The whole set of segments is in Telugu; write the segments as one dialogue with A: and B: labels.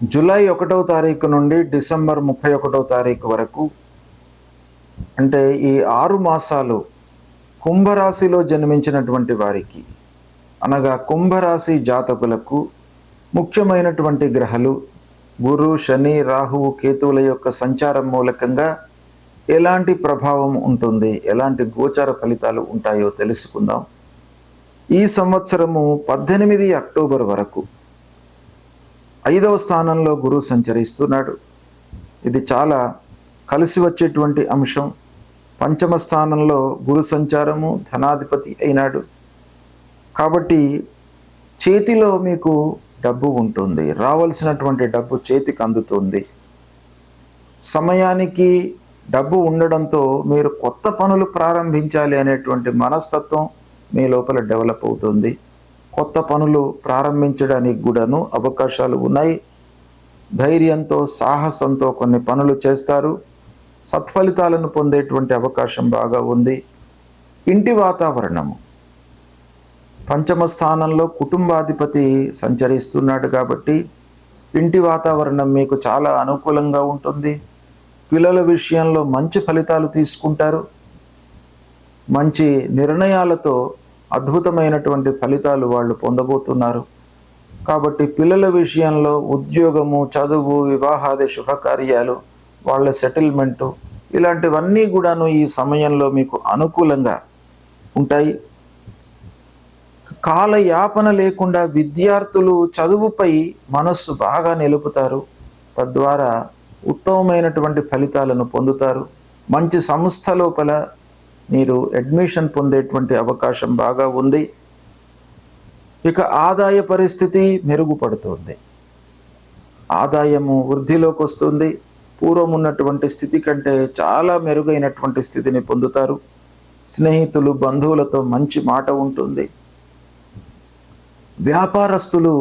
A: జూలై 1వ తారీఖు నుండి డిసెంబర్ 31వ తారీఖు వరకు, అంటే ఈ 6 మాసాలు కుంభరాశిలో జన్మించినటువంటి వారికి, అనగా కుంభరాశి జాతకులకు ముఖ్యమైనటువంటి గ్రహాలు గురు, శని, రాహువు, కేతువుల యొక్క సంచారం మూలకంగా ఎలాంటి ప్రభావం ఉంటుంది, ఎలాంటి గోచార ఫలితాలు ఉంటాయో తెలుసుకుందాం. ఈ సంవత్సరము 18 అక్టోబర్ వరకు 5వ స్థానంలో గురువు సంచరిస్తున్నాడు. ఇది చాలా కలిసి వచ్చేటువంటి అంశం. పంచమ స్థానంలో గురు సంచారము, ధనాధిపతి అయినాడు. కాబట్టి చేతిలో మీకు డబ్బు ఉంటుంది, రావాల్సినటువంటి డబ్బు చేతికి అందుతుంది. సమయానికి డబ్బు ఉండడంతో మీరు కొత్త పనులు ప్రారంభించాలి అనేటువంటి మనస్తత్వం మీ లోపల డెవలప్ అవుతుంది. కొత్త పనులు ప్రారంభించడానికి కూడాను అవకాశాలు ఉన్నాయి. ధైర్యంతో, సాహసంతో కొన్ని పనులు చేస్తారు. సత్ఫలితాలను పొందేటువంటి అవకాశం బాగా ఉంది. ఇంటి వాతావరణము, పంచమ స్థానంలో కుటుంబాధిపతి సంచరిస్తున్నాడు కాబట్టి ఇంటి వాతావరణం మీకు చాలా అనుకూలంగా ఉంటుంది. పిల్లల విషయంలో మంచి ఫలితాలు తీసుకుంటారు. మంచి నిర్ణయాలతో అద్భుతమైనటువంటి ఫలితాలు వాళ్ళు పొందబోతున్నారు. కాబట్టి పిల్లల విషయంలో ఉద్యోగము, చదువు, వివాహాది శుభకార్యాలు, వాళ్ళ సెటిల్మెంటు, ఇలాంటివన్నీ కూడాను ఈ సమయంలో మీకు అనుకూలంగా ఉంటాయి. కాలయాపన లేకుండా విద్యార్థులు చదువుపై మనస్సు బాగా నిలుపుతారు. తద్వారా ఉత్తమమైనటువంటి ఫలితాలను పొందుతారు. మంచి సంస్థ లోపల మీరు అడ్మిషన్ పొందేటువంటి అవకాశం బాగా ఉంది. ఇక ఆదాయ పరిస్థితి మెరుగుపడుతుంది. ఆదాయము వృద్ధిలోకి వస్తుంది. పూర్వం ఉన్నటువంటి స్థితి కంటే చాలా మెరుగైనటువంటి స్థితిని పొందుతారు. స్నేహితులు, బంధువులతో మంచి మాట ఉంటుంది. వ్యాపారస్తులు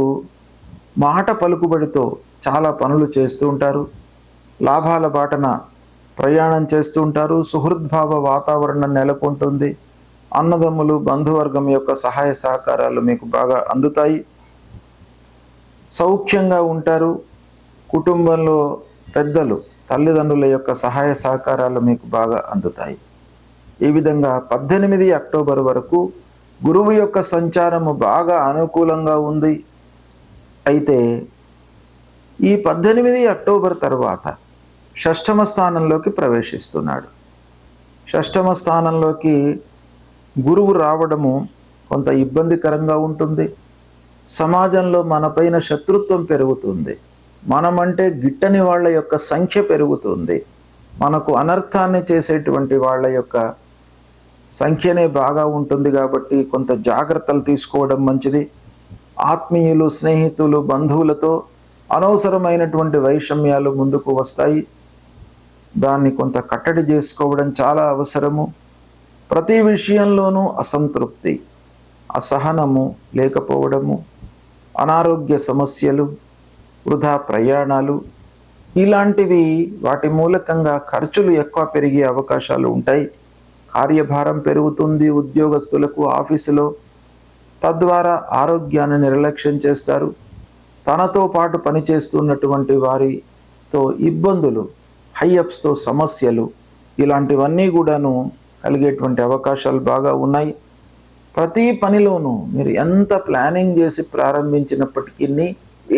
A: మాట పలుకుబడితో చాలా పనులు చేస్తూ ఉంటారు. లాభాల బాటన ప్రయాణం చేస్తూ ఉంటారు. సుహృద్భావ వాతావరణం నెలకొంటుంది. అన్నదమ్ములు, బంధువర్గం యొక్క సహాయ సహకారాలు మీకు బాగా అందుతాయి. సౌఖ్యంగా ఉంటారు. కుటుంబంలో పెద్దలు, తల్లిదండ్రుల యొక్క సహాయ సహకారాలు మీకు బాగా అందుతాయి. ఈ విధంగా 18 అక్టోబర్ వరకు గురువు యొక్క సంచారము బాగా అనుకూలంగా ఉంది. అయితే ఈ 18 అక్టోబర్ తర్వాత షష్ఠమ స్థానంలోకి ప్రవేశిస్తున్నాడు. షష్ఠమ స్థానంలోకి గురువు రావడము కొంత ఇబ్బందికరంగా ఉంటుంది. సమాజంలో మనపైన శత్రుత్వం పెరుగుతుంది. మనమంటే గిట్టని వాళ్ళ యొక్క సంఖ్య పెరుగుతుంది. మనకు అనర్థాన్ని చేసేటువంటి వాళ్ళ యొక్క సంఖ్యనే బాగా ఉంటుంది. కాబట్టి కొంత జాగ్రత్తలు తీసుకోవడం మంచిది. ఆత్మీయులు, స్నేహితులు, బంధువులతో అనవసరమైనటువంటి వైషమ్యాలు ముందుకు వస్తాయి. దాన్ని కొంత కట్టడి చేసుకోవడం చాలా అవసరము. ప్రతి విషయంలోనూ అసంతృప్తి, అసహనము లేకపోవడము, అనారోగ్య సమస్యలు, వృధా ప్రయాణాలు, ఇలాంటివి వాటి మూలకంగా ఖర్చులు ఎక్కువ పెరిగే అవకాశాలు ఉంటాయి. కార్యభారం పెరుగుతుంది ఉద్యోగస్తులకు ఆఫీసులో. తద్వారా ఆరోగ్యాన్ని నిర్లక్ష్యం చేస్తారు. తనతో పాటు పనిచేస్తున్నటువంటి వారితో ఇబ్బందులు, హైఅప్స్తో సమస్యలు, ఇలాంటివన్నీ కూడాను కలిగేటువంటి అవకాశాలు బాగా ఉన్నాయి. ప్రతి పనిలోనూ మీరు ఎంత ప్లానింగ్ చేసి ప్రారంభించినప్పటికీ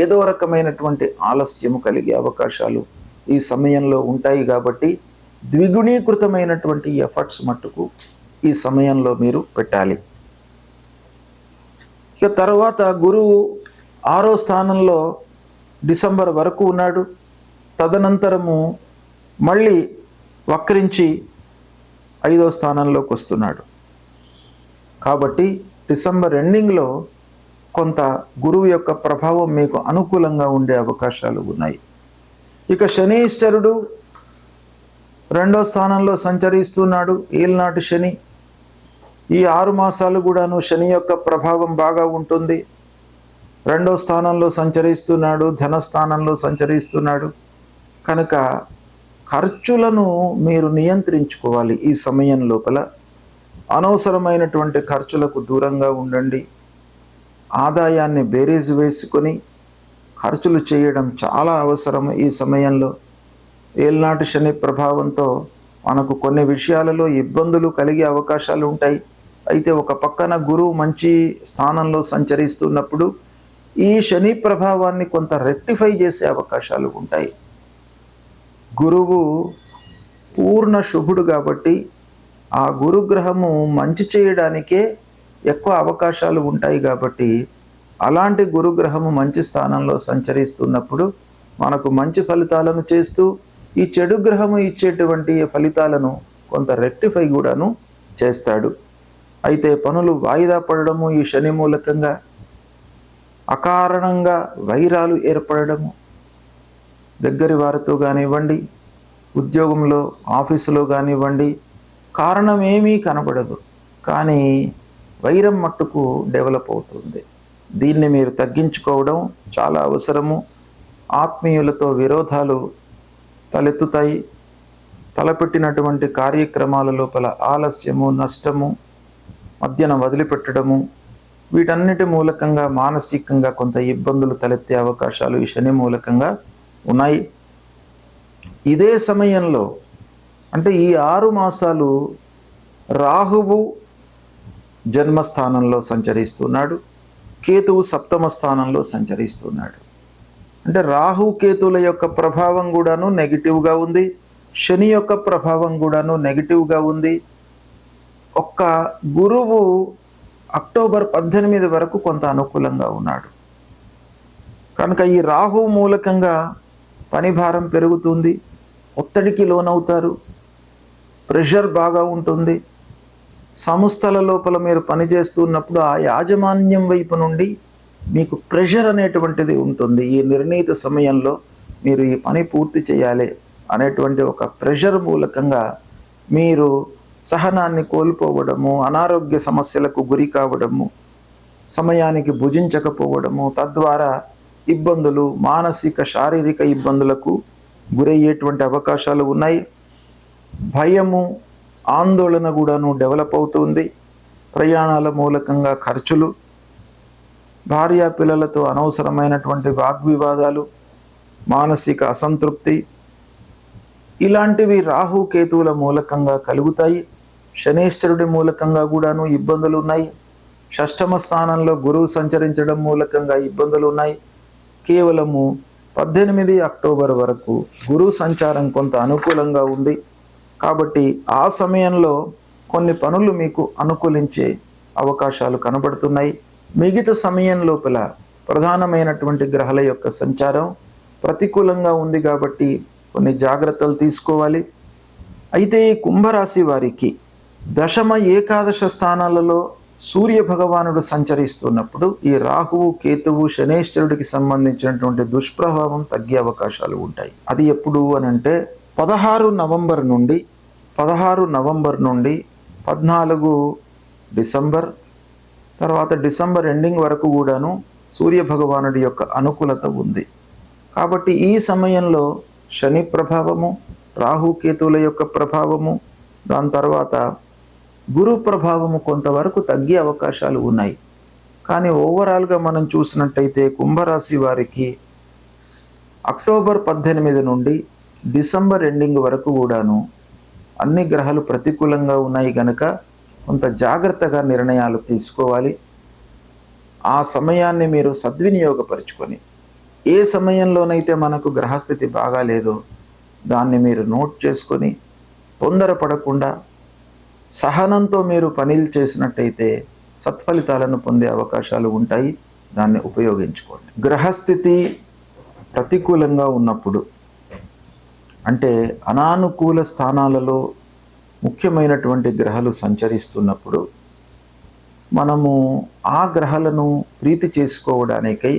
A: ఏదో రకమైనటువంటి ఆలస్యము కలిగే అవకాశాలు ఈ సమయంలో ఉంటాయి. కాబట్టి ద్విగుణీకృతమైనటువంటి ఎఫర్ట్స్ మట్టుకు ఈ సమయంలో మీరు పెట్టాలి. ఇక తర్వాత గురువు 6వ స్థానంలో డిసెంబర్ వరకు ఉన్నాడు. తదనంతరము మళ్ళీ వక్రించి 5వ స్థానంలోకి వస్తున్నాడు. కాబట్టి డిసెంబర్ ఎండింగ్లో కొంత గురువు యొక్క ప్రభావం మీకు అనుకూలంగా ఉండే అవకాశాలు ఉన్నాయి. ఇక శనీశ్వరుడు 2వ స్థానంలో సంచరిస్తున్నాడు. ఏలినాటి శని. ఈ 6 మాసాలు కూడాను శని యొక్క ప్రభావం బాగా ఉంటుంది. 2వ స్థానంలో సంచరిస్తున్నాడు, ధనస్థానంలో సంచరిస్తున్నాడు. కనుక ఖర్చులను మీరు నియంత్రించుకోవాలి. ఈ సమయం లోపల అనవసరమైనటువంటి ఖర్చులకు దూరంగా ఉండండి. ఆదాయాన్ని బేరీజు వేసుకొని ఖర్చులు చేయడం చాలా అవసరం ఈ సమయంలో. ఏలినాటి శని ప్రభావంతో మనకు కొన్ని విషయాలలో ఇబ్బందులు కలిగే అవకాశాలు ఉంటాయి. అయితే ఒక పక్కన గురువు మంచి స్థానంలో సంచరిస్తున్నప్పుడు ఈ శని ప్రభావాన్ని కొంత రెక్టిఫై చేసే అవకాశాలు ఉంటాయి. గురువు పూర్ణ శుభుడు కాబట్టి ఆ గురుగ్రహము మంచి చేయడానికే ఎక్కువ అవకాశాలు ఉంటాయి. కాబట్టి అలాంటి గురుగ్రహము మంచి స్థానంలో సంచరిస్తున్నప్పుడు మనకు మంచి ఫలితాలను చేస్తూ ఈ చెడు గ్రహము ఇచ్చేటువంటి ఫలితాలను కొంత రెక్టిఫై కూడాను చేస్తాడు. అయితే పనులు వాయిదా పడడము, ఈ శని మూలకంగా అకారణంగా వైరాలు ఏర్పడము, దగ్గరి వారితో కానివ్వండి, ఉద్యోగంలో ఆఫీసులో కానివ్వండి, కారణం ఏమీ కనబడదు, కానీ వైరం మట్టుకు డెవలప్ అవుతుంది. దీన్ని మీరు తగ్గించుకోవడం చాలా అవసరము. ఆత్మీయులతో విరోధాలు తలెత్తుతాయి. తలపెట్టినటువంటి కార్యక్రమాల లోపల ఆలస్యము, నష్టము, మధ్యన వదిలిపెట్టడము, వీటన్నిటి మూలకంగా మానసికంగా కొంత ఇబ్బందులు తలెత్తే అవకాశాలు ఈ శని మూలకంగా ఉన్నాయి. ఇదే సమయంలో అంటే ఈ 6 మాసాలు రాహువు జన్మస్థానంలో సంచరిస్తున్నాడు, కేతువు సప్తమ స్థానంలో సంచరిస్తున్నాడు. అంటే రాహు కేతువుల యొక్క ప్రభావం కూడాను నెగిటివ్గా ఉంది, శని యొక్క ప్రభావం కూడాను నెగిటివ్గా ఉంది. ఒక్క గురువు అక్టోబర్ 18 వరకు కొంత అనుకూలంగా ఉన్నాడు. కనుక ఈ రాహు మూలకంగా పని భారం పెరుగుతుంది, ఒత్తిడికి లోనవుతారు, ప్రెషర్ బాగా ఉంటుంది. సంస్థల లోపల మీరు పనిచేస్తున్నప్పుడు ఆ యాజమాన్యం వైపు నుండి మీకు ప్రెషర్ అనేటువంటిది ఉంటుంది. ఈ నిర్ణీత సమయంలో మీరు ఈ పని పూర్తి చేయాలి అనేటువంటి ఒక ప్రెషర్ మూలకంగా మీరు సహనాన్ని కోల్పోవడము, అనారోగ్య సమస్యలకు గురి కావడము, సమయానికి భుజించకపోవడము, తద్వారా ఇబ్బందులు, మానసిక శారీరక ఇబ్బందులకు గురయ్యేటువంటి అవకాశాలు ఉన్నాయి. భయము, ఆందోళన కూడాను డెవలప్ అవుతుంది. ప్రయాణాల మూలకంగా ఖర్చులు, భార్యా పిల్లలతో అనవసరమైనటువంటి వాగ్వివాదాలు, మానసిక అసంతృప్తి, ఇలాంటివి రాహు కేతువుల మూలకంగా కలుగుతాయి. శనేశ్వరుడి మూలకంగా కూడాను ఇబ్బందులు ఉన్నాయి. షష్టమ స్థానంలో గురువు సంచరించడం మూలకంగా ఇబ్బందులు ఉన్నాయి. కేవలము 18 అక్టోబర్ వరకు గురువు సంచారం కొంత అనుకూలంగా ఉంది. కాబట్టి ఆ సమయంలో కొన్ని పనులు మీకు అనుకూలించే అవకాశాలు కనబడుతున్నాయి. మిగతా సమయం లోపల ప్రధానమైనటువంటి గ్రహాల యొక్క సంచారం ప్రతికూలంగా ఉంది కాబట్టి కొన్ని జాగ్రత్తలు తీసుకోవాలి. అయితే ఈ కుంభరాశి వారికి దశమ ఏకాదశ స్థానాలలో సూర్య భగవానుడు సంచరిస్తున్నప్పుడు ఈ రాహువు కేతువు శనేశ్వరుడికి సంబంధించినటువంటి దుష్ప్రభావం తగ్గే అవకాశాలు ఉంటాయి. అది ఎప్పుడు అనంటే 16 నవంబర్ నుండి 14 డిసెంబర్, తర్వాత డిసెంబర్ ఎండింగ్ వరకు కూడాను సూర్య భగవానుడి యొక్క అనుకూలత ఉంది. కాబట్టి ఈ సమయంలో శని ప్రభావము, రాహుకేతువుల యొక్క ప్రభావము, దాని తర్వాత గురు ప్రభావము కొంతవరకు తగ్గే అవకాశాలు ఉన్నాయి. కానీ ఓవరాల్గా మనం చూసినట్టయితే కుంభరాశి వారికి అక్టోబర్ 18 నుండి డిసెంబర్ ఎండింగ్ వరకు కూడాను అన్ని గ్రహాలు ప్రతికూలంగా ఉన్నాయి కనుక కొంత జాగ్రత్తగా నిర్ణయాలు తీసుకోవాలి. ఆ సమయాన్ని మీరు సద్వినియోగపరుచుకొని ఏ సమయంలోనైతే మనకు గ్రహస్థితి బాగాలేదో దాన్ని మీరు నోట్ చేసుకొని తొందరపడకుండా సహనంతో మీరు పనులు చేసినట్టయితే సత్ఫలితాలను పొందే అవకాశాలు ఉంటాయి. దాన్ని ఉపయోగించుకోండి. గ్రహస్థితి ప్రతికూలంగా ఉన్నప్పుడు అంటే అనానుకూల స్థానాలలో ముఖ్యమైనటువంటి గ్రహాలు సంచరిస్తున్నప్పుడు మనము ఆ గ్రహాలను ప్రీతి చేసుకోవడానికై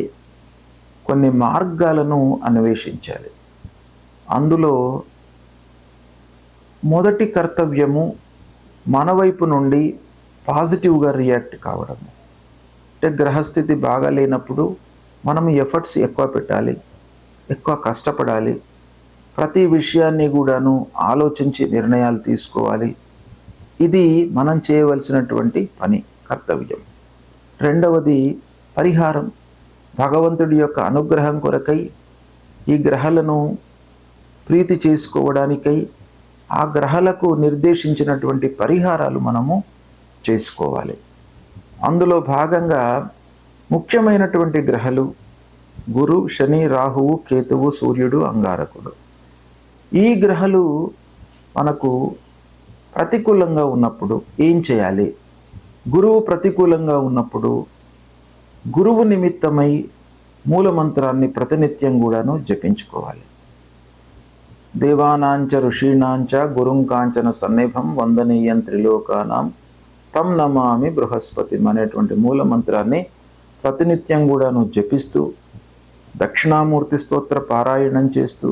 A: కొన్ని మార్గాలను అన్వేషించాలి. అందులో మొదటి కర్తవ్యము మన వైపు నుండి పాజిటివ్గా రియాక్ట్ కావడము. అంటే గ్రహస్థితి బాగా లేనప్పుడు మనం ఎఫర్ట్స్ ఎక్కువ పెట్టాలి, ఎక్కువ కష్టపడాలి, ప్రతి విషయాన్ని కూడాను ఆలోచించి నిర్ణయాలు తీసుకోవాలి. ఇది మనం చేయవలసినటువంటి పని, కర్తవ్యం. రెండవది పరిహారం. భగవంతుడి యొక్క అనుగ్రహం కొరకై ఈ గ్రహాలను ప్రీతి చేసుకోవడానికై ఆ గ్రహాలకు నిర్దేశించినటువంటి పరిహారాలు మనము చేసుకోవాలి. అందులో భాగంగా ముఖ్యమైనటువంటి గ్రహాలు గురు, శని, రాహువు, కేతువు, సూర్యుడు, అంగారకుడు. ఈ గ్రహాలు మనకు ప్రతికూలంగా ఉన్నప్పుడు ఏం చేయాలి? గురువు ప్రతికూలంగా ఉన్నప్పుడు గురువు నిమిత్తమై మూలమంత్రాన్ని ప్రతినిత్యం కూడాను జపించుకోవాలి. దేవానాంచ ఋషీణాంచ గురుం కాంచన సన్నిభం వందనీయం త్రిలోకానాం తం నమామి బృహస్పతిం అనేటువంటి మూలమంత్రాన్ని ప్రతినిత్యం కూడాను జపిస్తూ దక్షిణామూర్తి స్తోత్ర పారాయణం చేస్తూ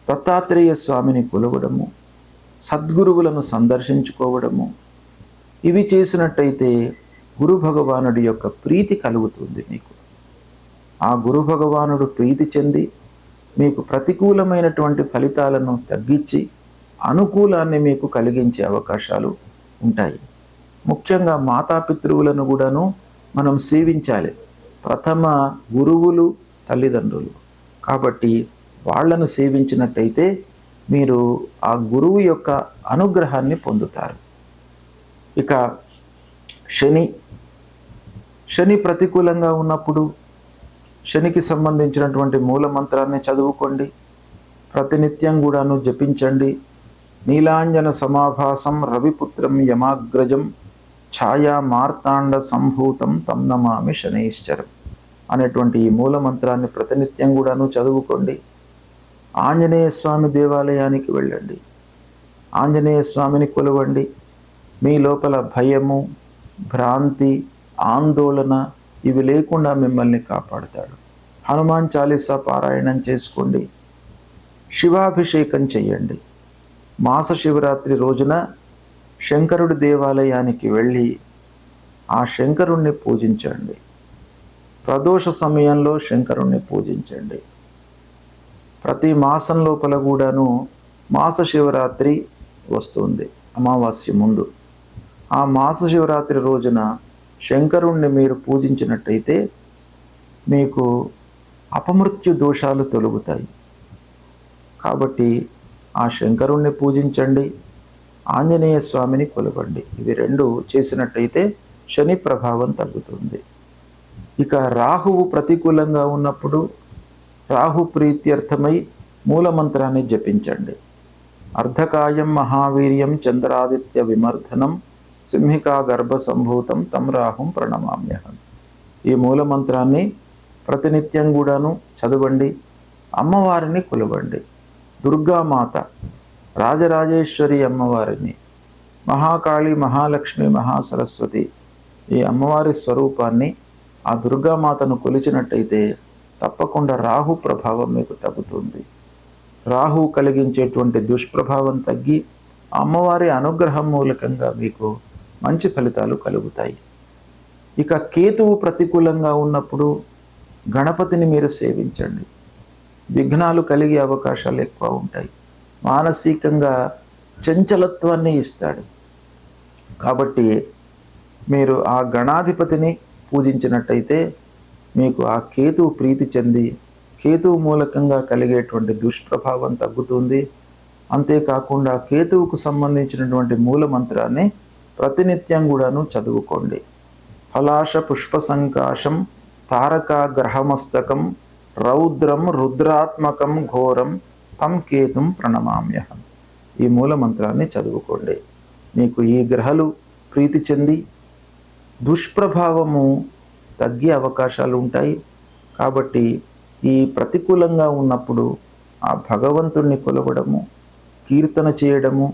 A: దత్తాత్రేయ స్వామిని కొలవడము, సద్గురువులను సందర్శించుకోవడము, ఇవి చేసినట్టయితే గురు భగవానుడి యొక్క ప్రీతి కలుగుతుంది. మీకు ఆ గురు భగవానుడు ప్రీతి చెంది మీకు ప్రతికూలమైనటువంటి ఫలితాలను తగ్గించి అనుకూలాన్ని మీకు కలిగించే అవకాశాలు ఉంటాయి. ముఖ్యంగా మాతాపితృవులను కూడాను మనం సేవించాలి. ప్రథమ గురువులు తల్లిదండ్రులు కాబట్టి వాళ్లను సేవించినట్టయితే మీరు ఆ గురువు యొక్క అనుగ్రహాన్ని పొందుతారు. ఇక శని ప్రతికూలంగా ఉన్నప్పుడు శనికి సంబంధించినటువంటి మూలమంత్రాన్ని చదువుకోండి, ప్రతినిత్యం కూడాను జపించండి. నీలాంజన సమాభాసం రవిపుత్రం యమాగ్రజం ఛాయా మార్తాండ సంభూతం తం నమామి శనైశ్చరం అనేటువంటి ఈ మూలమంత్రాన్ని ప్రతినిత్యం కూడాను చదువుకోండి. ఆంజనేయ స్వామి దేవాలయానికి వెళ్ళండి, ఆంజనేయ స్వామిని కొలవండి. మీ లోపల భయము, భ్రాంతి, ఆందోళన ఇవి లేకుండా మిమ్మల్ని కాపాడుతాడు. హనుమాన్ చాలీసా పారాయణం చేసుకోండి, శివాభిషేకం చెయ్యండి. మాస శివరాత్రి రోజున శంకరుడి దేవాలయానికి వెళ్ళి ఆ శంకరుణ్ణి పూజించండి. ప్రదోష సమయంలో శంకరుణ్ణి పూజించండి. ప్రతి మాసం లోపల కూడాను మాస శివరాత్రి వస్తుంది, అమావాస్య ముందు. ఆ మాస శివరాత్రి రోజున శంకరుణ్ణి మీరు పూజించినట్టయితే మీకు అపమృత్యు దోషాలు తొలగుతాయి. కాబట్టి ఆ శంకరుణ్ణి పూజించండి, ఆంజనేయ స్వామిని కొలవండి. ఇవి రెండు చేసినట్టయితే శని ప్రభావం తగ్గుతుంది. ఇక రాహువు ప్రతికూలంగా ఉన్నప్పుడు రాహు ప్రీత్యర్థమై మూలమంత్రాన్ని జపించండి. అర్ధకాయం మహావీర్యం చంద్రాదిత్య విమర్ధనం సింహికా గర్భ సంభూతం తం రాహుం ప్రణమామ్యహం. ఈ మూలమంత్రాన్ని ప్రతినిత్యం కూడాను చదవండి. అమ్మవారిని కొలవండి. దుర్గామాత, రాజరాజేశ్వరి అమ్మవారిని, మహాకాళి, మహాలక్ష్మి, మహాసరస్వతి ఈ అమ్మవారి స్వరూపాన్ని, ఆ దుర్గామాతను కొలిచినట్టయితే తప్పకుండా రాహు ప్రభావం మీకు తగ్గుతుంది. రాహు కలిగించేటువంటి దుష్ప్రభావం తగ్గి అమ్మవారి అనుగ్రహం మూలకంగా మీకు మంచి ఫలితాలు కలుగుతాయి. ఇక కేతువు ప్రతికూలంగా ఉన్నప్పుడు గణపతిని మీరు సేవించండి. విఘ్నాలు కలిగే అవకాశాలు ఎక్కువ ఉంటాయి. మానసికంగా చంచలత్వాన్ని ఇస్తాడు. కాబట్టి మీరు ఆ గణాధిపతిని పూజించినట్టయితే మీకు ఆ కేతువు ప్రీతి చెంది కేతువు మూలకంగా కలిగేటువంటి దుష్ప్రభావం తగ్గుతుంది. అంతేకాకుండా కేతువుకు సంబంధించినటువంటి మూలమంత్రాన్ని ప్రతినిత్యం కూడాను చదువుకోండి. ఫలాశ పుష్ప సంకాశం తారక గ్రహమస్తకం రౌద్రం రుద్రాత్మకం ఘోరం తం కేతుం ప్రణమామ్యహం. ఈ మూలమంత్రాన్ని చదువుకోండి. మీకు ఈ గ్రహాలు ప్రీతి చెంది దుష్ప్రభావము తగ్గే అవకాశాలు ఉంటాయి. కాబట్టి ఈ ప్రతికూలంగా ఉన్నప్పుడు ఆ భగవంతుణ్ణి కొలవడము, కీర్తన చేయడము,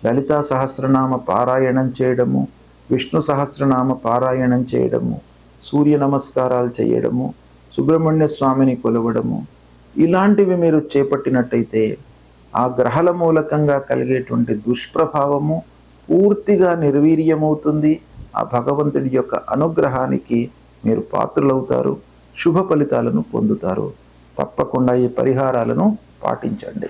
A: లలితా సహస్రనామ పారాయణం చేయడము, విష్ణు సహస్రనామ పారాయణం చేయడము, సూర్య నమస్కారాలు చేయడము, సుబ్రహ్మణ్య స్వామిని కొలవడము, ఇలాంటివి మీరు చేపట్టినట్టయితే ఆ గ్రహాల మూలకంగా కలిగేటువంటి దుష్ప్రభావము పూర్తిగా నిర్వీర్యమవుతుంది. ఆ భగవంతుడి యొక్క అనుగ్రహానికి మీరు పాత్రులవుతారు, శుభ ఫలితాలను పొందుతారు. తప్పకుండా ఈ పరిహారాలను పాటించండి.